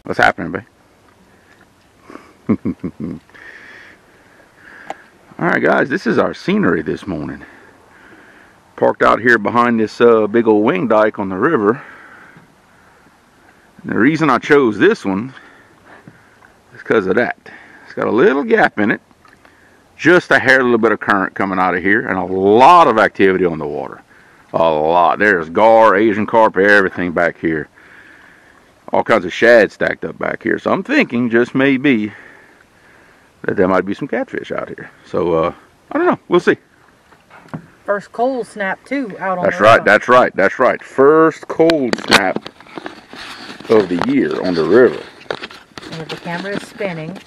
What's happening, babe? Alright guys, this is our scenery this morning. Parked out here behind this big old wing dike on the river. And the reason I chose this one is because of that. It's got a little gap in it. Just a hair, little bit of current coming out of here. And a lot of activity on the water. A lot. There's gar, Asian carp, everything back here. All kinds of shad stacked up back here. So I'm thinking, just maybe, that there might be some catfish out here. So, I don't know. We'll see. First cold snap, too, out on the river. That's right. First cold snap of the year on the river. And if the camera is spinning,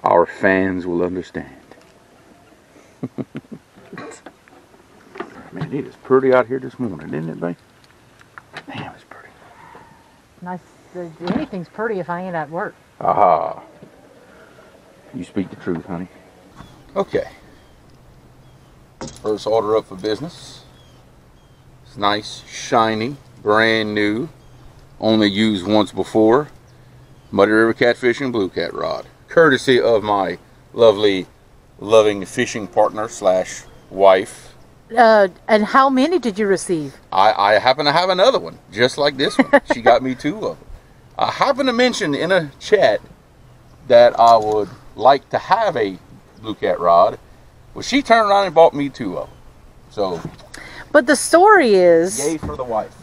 our fans will understand. Man, it is pretty out here this morning, isn't it, babe? Damn, it's pretty. Nice. Anything's pretty if I ain't at work. Aha. You speak the truth, honey. Okay. First order up for business. It's nice, shiny, brand new. Only used once before. Muddy River Catfishing Blue Cat Rod. Courtesy of my lovely, loving fishing partner slash wife. And how many did you receive? I happen to have another one, just like this one. She got me 2 of them. I happened to mention in a chat that I would like to have a Blue Cat rod. Well, she turned around and bought me 2 of them. So, but the story is... Yay for the wife.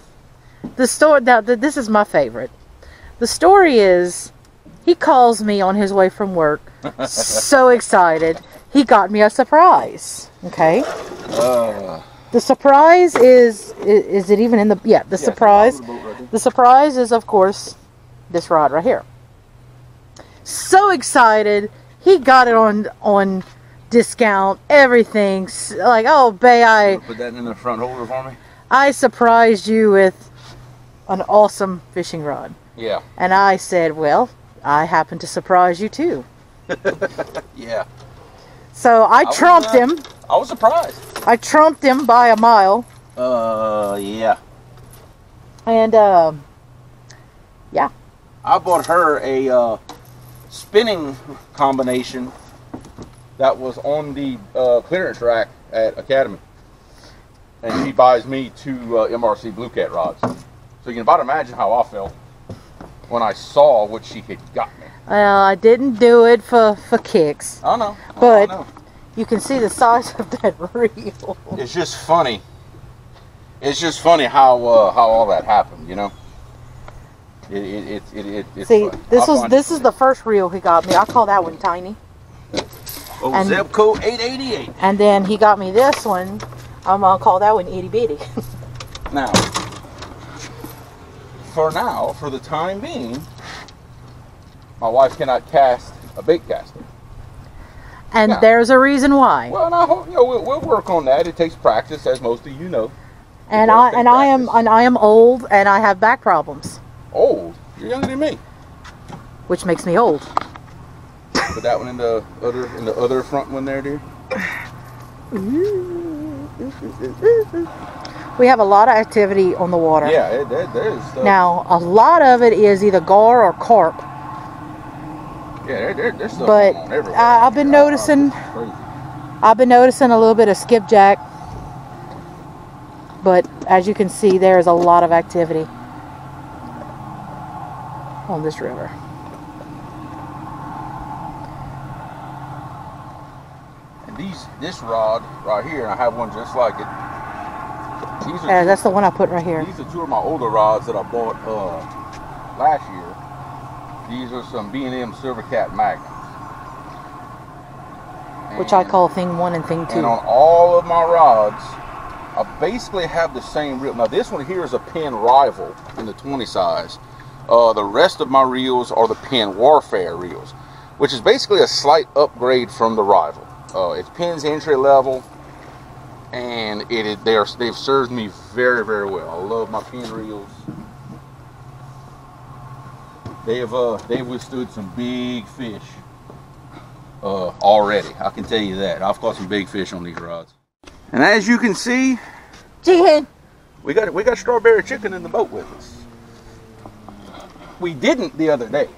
The story, now, this is my favorite. The story is, he calls me on his way from work, so excited. He got me a surprise. Okay. The surprise is it even in the, yeah, the surprise. The surprise is, of course, this rod right here. So excited. He got it on discount, everything. Like, oh, babe, Put that in the front holder for me. I surprised you with an awesome fishing rod. Yeah. And I said, well, I happen to surprise you too. Yeah. So I trumped him. I was surprised. I trumped him by a mile. Yeah. And, yeah. I bought her a spinning combination that was on the clearance rack at Academy. And she buys me 2 MRC Blue Cat rods. So you can about imagine how I felt when I saw what she had got me. Well, I didn't do it for kicks. I know. But I know. You can see the size of that reel. It's just funny. It's just funny how all that happened, you know. It's see, funny. this is the first reel he got me. I call that one tiny. Oh, and zip code 888. And then he got me this one. I'm gonna call that one itty bitty. Now, for the time being, my wife cannot cast a bait caster. And there's a reason why. Well, and I hope we'll work on that. It takes practice, as most of you know. And I am old, and I have back problems. Old? You're younger than me. Which makes me old. Put that one in the other front one there, dear. We have a lot of activity on the water. Yeah, there's stuff. Now, a lot of it is either gar or carp. Yeah, there's stuff but going on everywhere. I've been noticing a little bit of skipjack. But as you can see, there's a lot of activity on this river. And this rod right here, I have one just like it. That's the one I put right here. These are 2 of my older rods that I bought last year. These are some B&M Silver Cat Magnums. Which I call thing 1 and thing 2. And on all of my rods, I basically have the same reel. Now this one here is a Penn Rival in the 20 size. The rest of my reels are the Penn Warfare reels, which is basically a slight upgrade from the rival. It's Penn's entry level, and they've served me very, very well. I love my Penn reels. They've withstood some big fish already. I can tell you that. I've caught some big fish on these rods. And as you can see, we got strawberry chicken in the boat with us. We didn't the other day.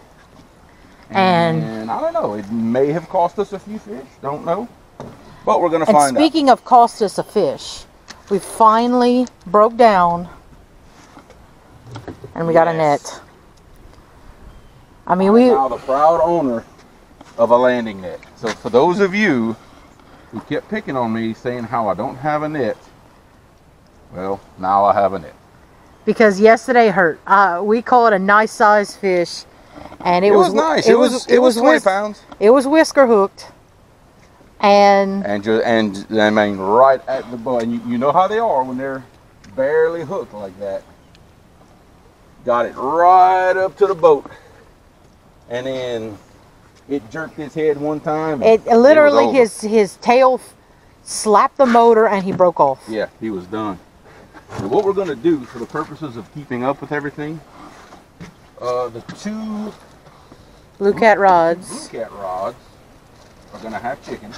And I don't know, it may have cost us a few fish, don't know. But we're going to find out. Speaking of cost us a fish, we finally broke down and we got a net. I mean, I'm now the proud owner of a landing net. So for those of you who kept picking on me saying how I don't have a net, well, now I have a net. Because yesterday hurt. We caught a nice sized fish, and it was nice. It was 20 pounds. It was whisker hooked, and I mean right at the boat. And you know how they are when they're barely hooked like that. Got it right up to the boat, and then it jerked its head one time. It literally his tail slapped the motor, and he broke off. Yeah, he was done. So what we're going to do for the purposes of keeping up with everything, the two Blue Cat rods are going to have chicken,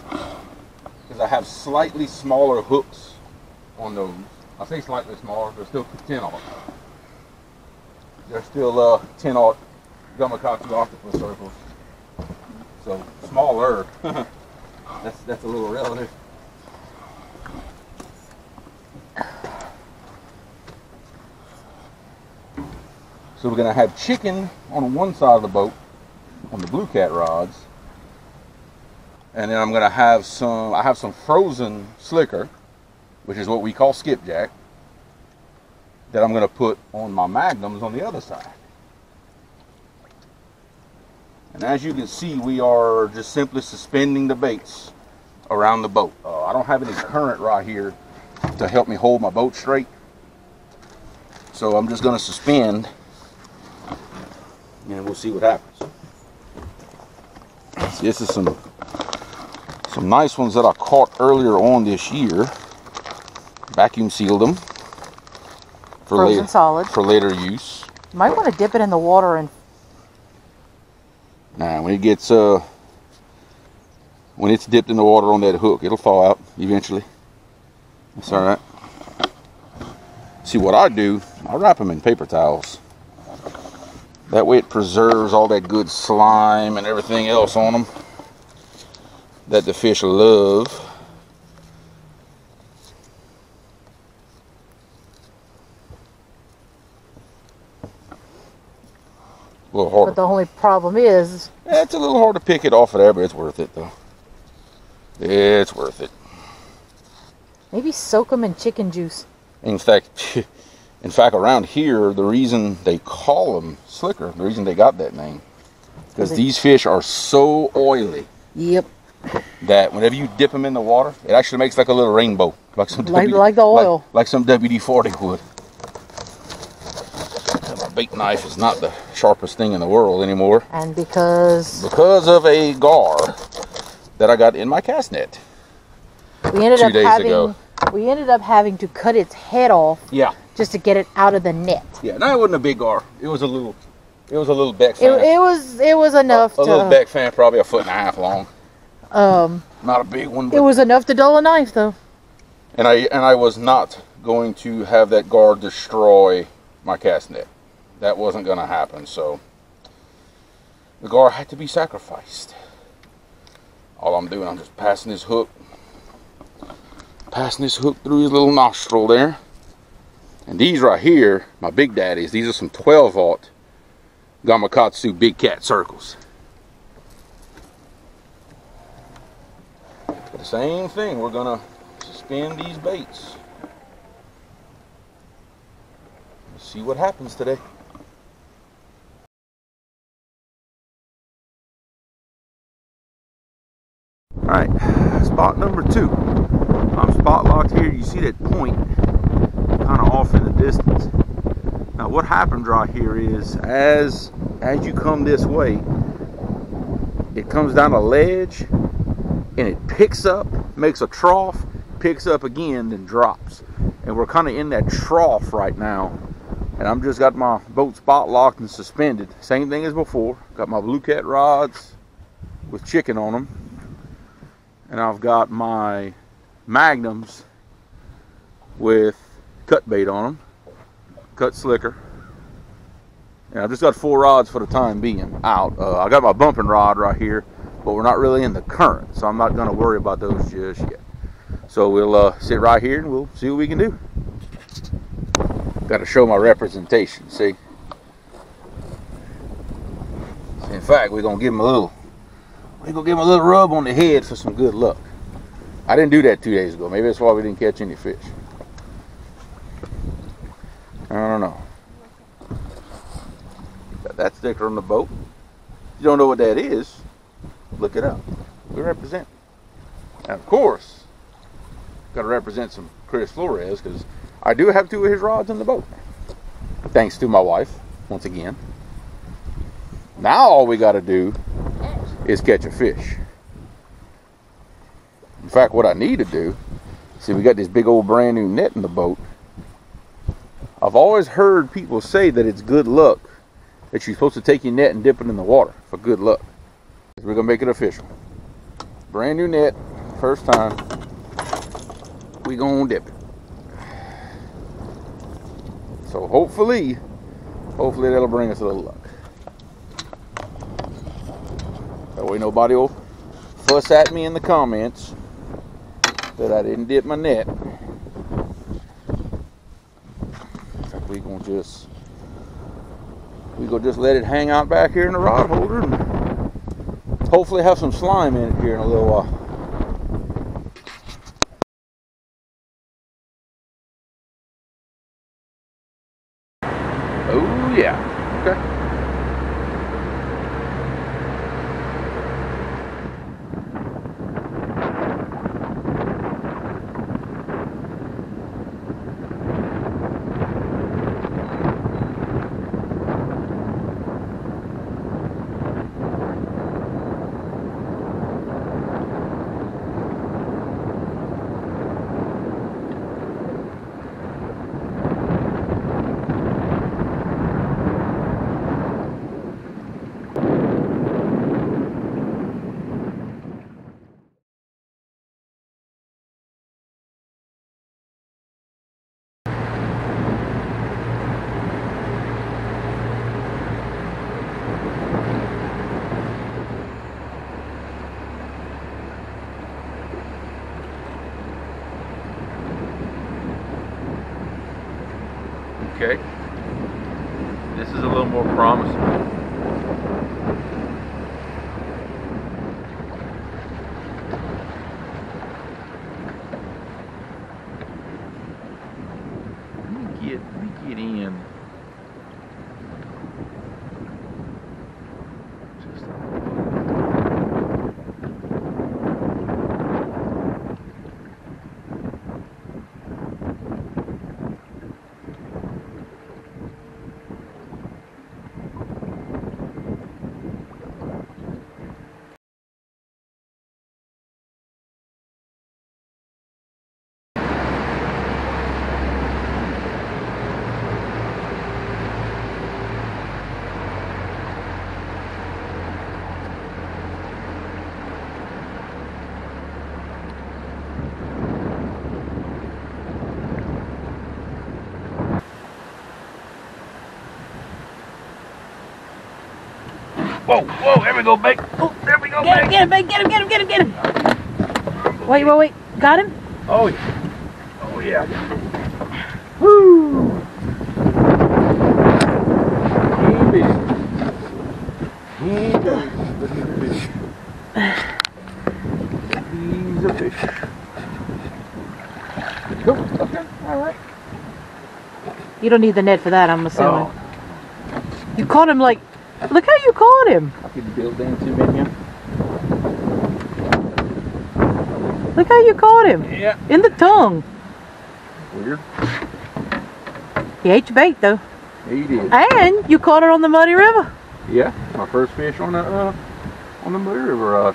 because I have slightly smaller hooks on those. I say slightly smaller, they're still 10-aught. They're still 10-aught Gamakatsu octopus circles. So smaller. that's a little relative. So we're going to have chicken on one side of the boat, on the Blue Cat rods. And then I'm going to have I have some frozen slicker, which is what we call skipjack, that I'm going to put on my magnums on the other side. And as you can see, we are just simply suspending the baits around the boat. I don't have any current right here to help me hold my boat straight. So I'm just going to suspend, and we'll see what happens. See, this is some nice ones that I caught earlier on this year. Vacuum sealed them for later use. You might want to dip it in the water and. Now, when it gets when it's dipped in the water on that hook, it'll fall out eventually. That's all right. See, what I do, I wrap them in paper towels. That way it preserves all that good slime and everything else on them that the fish love. A little hard. But the only problem is... Yeah, it's a little hard to pick it off of there, but it's worth it though. It's worth it. Maybe soak them in chicken juice. In fact, around here, the reason they call them slicker, the reason they got that name, because these fish are so oily. Yep. That whenever you dip them in the water, it actually makes like a little rainbow, like some like the oil, like some WD-40 would. My bait knife is not the sharpest thing in the world anymore, and because of a gar that I got in my cast net. We ended up having to cut its head off. Yeah. Just to get it out of the net. Yeah, no, it wasn't a big gar. It was a little beck fan. It was enough a little beck fan, probably 1.5 feet long. Not a big one. It was enough to dull a knife, though. And I was not going to have that gar destroy my cast net. That wasn't going to happen. So the gar had to be sacrificed. All I'm doing, I'm just passing this hook through his little nostril there. And these right here, my big daddies, these are some 12-aught Gamakatsu big cat circles. The same thing, we're gonna suspend these baits. Let's see what happens today. Alright, spot number 2. I'm spot locked here. You see that point kind of off in the distance. Now what happens right here is, as you come this way, it comes down a ledge and it picks up, makes a trough, picks up again, then drops. And we're kind of in that trough right now. And I'm just got my boat spot locked and suspended. Same thing as before. Got my blue cat rods with chicken on them. And I've got my magnums with cut bait on them. Cut slicker. And I've just got 4 rods for the time being out. I got my bumping rod right here, but we're not really in the current, so I'm not going to worry about those just yet. So we'll sit right here and we'll see what we can do. Got to show my representation, see? In fact, we're gonna give him a little rub on the head for some good luck. I didn't do that 2 days ago. Maybe that's why we didn't catch any fish. I don't know. Got that sticker on the boat. If you don't know what that is, look it up. We represent. And of course, got to represent some Chris Flores, because I do have 2 of his rods in the boat. Thanks to my wife, once again. Now all we got to do is catch a fish. In fact, what I need to do, see, we got this big old brand new net in the boat. I've always heard people say that it's good luck, that you're supposed to take your net and dip it in the water for good luck. We're going to make it official. Brand new net, first time. We going to dip it. So hopefully that'll bring us a little luck. That way nobody will fuss at me in the comments that I didn't dip my net. We gonna just let it hang out back here in the rod holder and hopefully have some slime in it here in a little while. Oh yeah, okay. Okay, this is a little more promising. Let me get in. Just whoa, whoa, there we go, bait. Oh, there we go, bait. Get him, bait. Get him. Wait. Got him? Oh, yeah. Oh, yeah. Woo! He's a fish. Go. Okay, all right. You don't need the net for that, I'm assuming. Oh. You caught him like, look how you caught him. I could build into menu. Look how you caught him. Yeah. In the tongue. Weird. He ate your bait though. He did. And you caught it on the Muddy River. Yeah, my first fish on the Muddy River rod.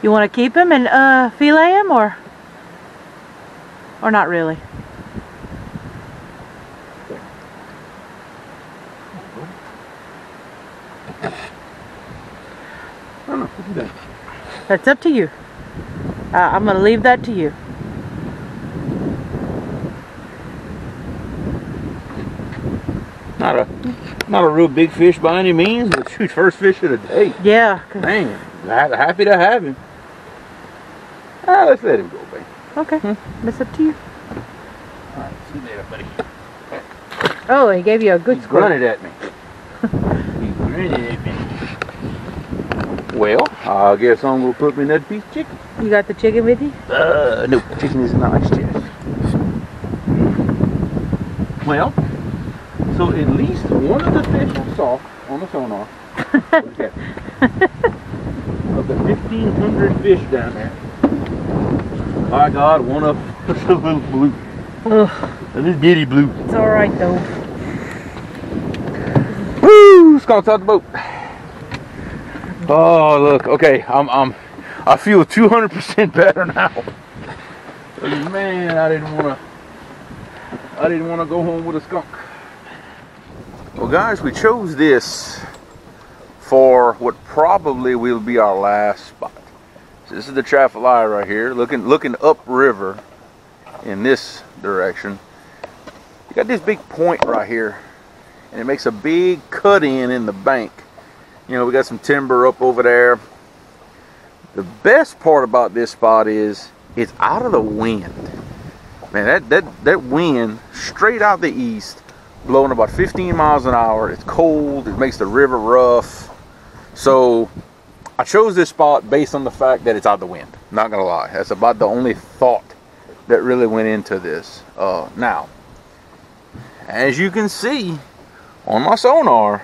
You want to keep him and fillet him, or not really? I don't know. What do you think? That's up to you. I'm going to leave that to you. Not a real big fish by any means, but shoot, first fish of the day. Yeah. Man, happy to have him. Let's let him go, babe. Okay, that's up to you. All right, see you later, buddy. Oh, he gave you a good He squirt. grunted at me. He grunted at me. Well, I guess I'm gonna put me another piece of chicken. You got the chicken with you? No, chicken is not nice, Jess. Well, so at least one of the fish I saw on the sonar, of the 1,500 fish down there, my God, one of them was a little blue. Ugh. A little bitty blue. It's all right though. Woo! Skunk's out the boat. Oh, look. Okay, I feel 200% better now. Man, I didn't want to go home with a skunk. Well, guys, we chose this for what probably will be our last spot. So this is the Trafalgar right here, looking upriver in this direction. You got this big point right here, and it makes a big cut in the bank. You know, we got some timber up over there. The best part about this spot is it's out of the wind. Man, that wind straight out the east, blowing about 15 miles an hour. It's cold. It makes the river rough. So I chose this spot based on the fact that it's out of the wind. Not gonna lie, that's about the only thought that really went into this. Now, as you can see on my sonar,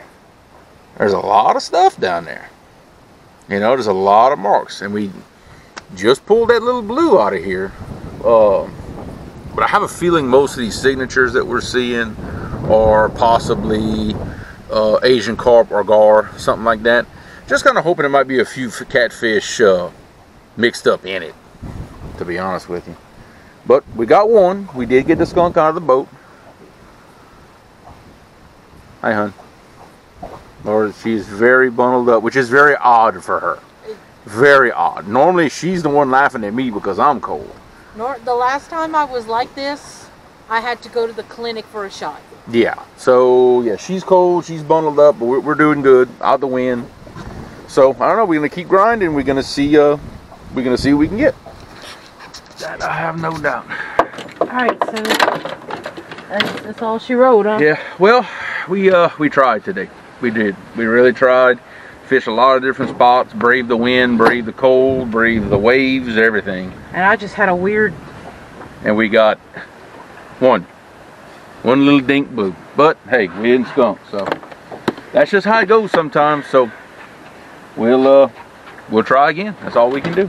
there's a lot of stuff down there. You know, there's a lot of marks, and we just pulled that little blue out of here. But I have a feeling most of these signatures that we're seeing are possibly Asian carp or gar, something like that. Just kind of hoping there might be a few catfish mixed up in it, to be honest with you. But we got one. We did get the skunk out of the boat. Hi, hon. Lord, she's very bundled up, which is very odd for her. Very odd. Normally, she's the one laughing at me because I'm cold. The last time I was like this, I had to go to the clinic for a shot. Yeah. So, yeah, she's cold. She's bundled up, but we're doing good. Out the wind. So, I don't know. We're going to keep grinding. We're going to see what we can get. That I have no doubt. All right, so that's all she wrote, huh? Yeah. Well, we tried today. We did. We really tried. Fished a lot of different spots. Braved the wind, braved the cold, braved the waves, everything. And I just had a weird... And we got one little dink blue. But, hey, we didn't skunk. So, that's just how it goes sometimes. So, we'll try again. That's all we can do.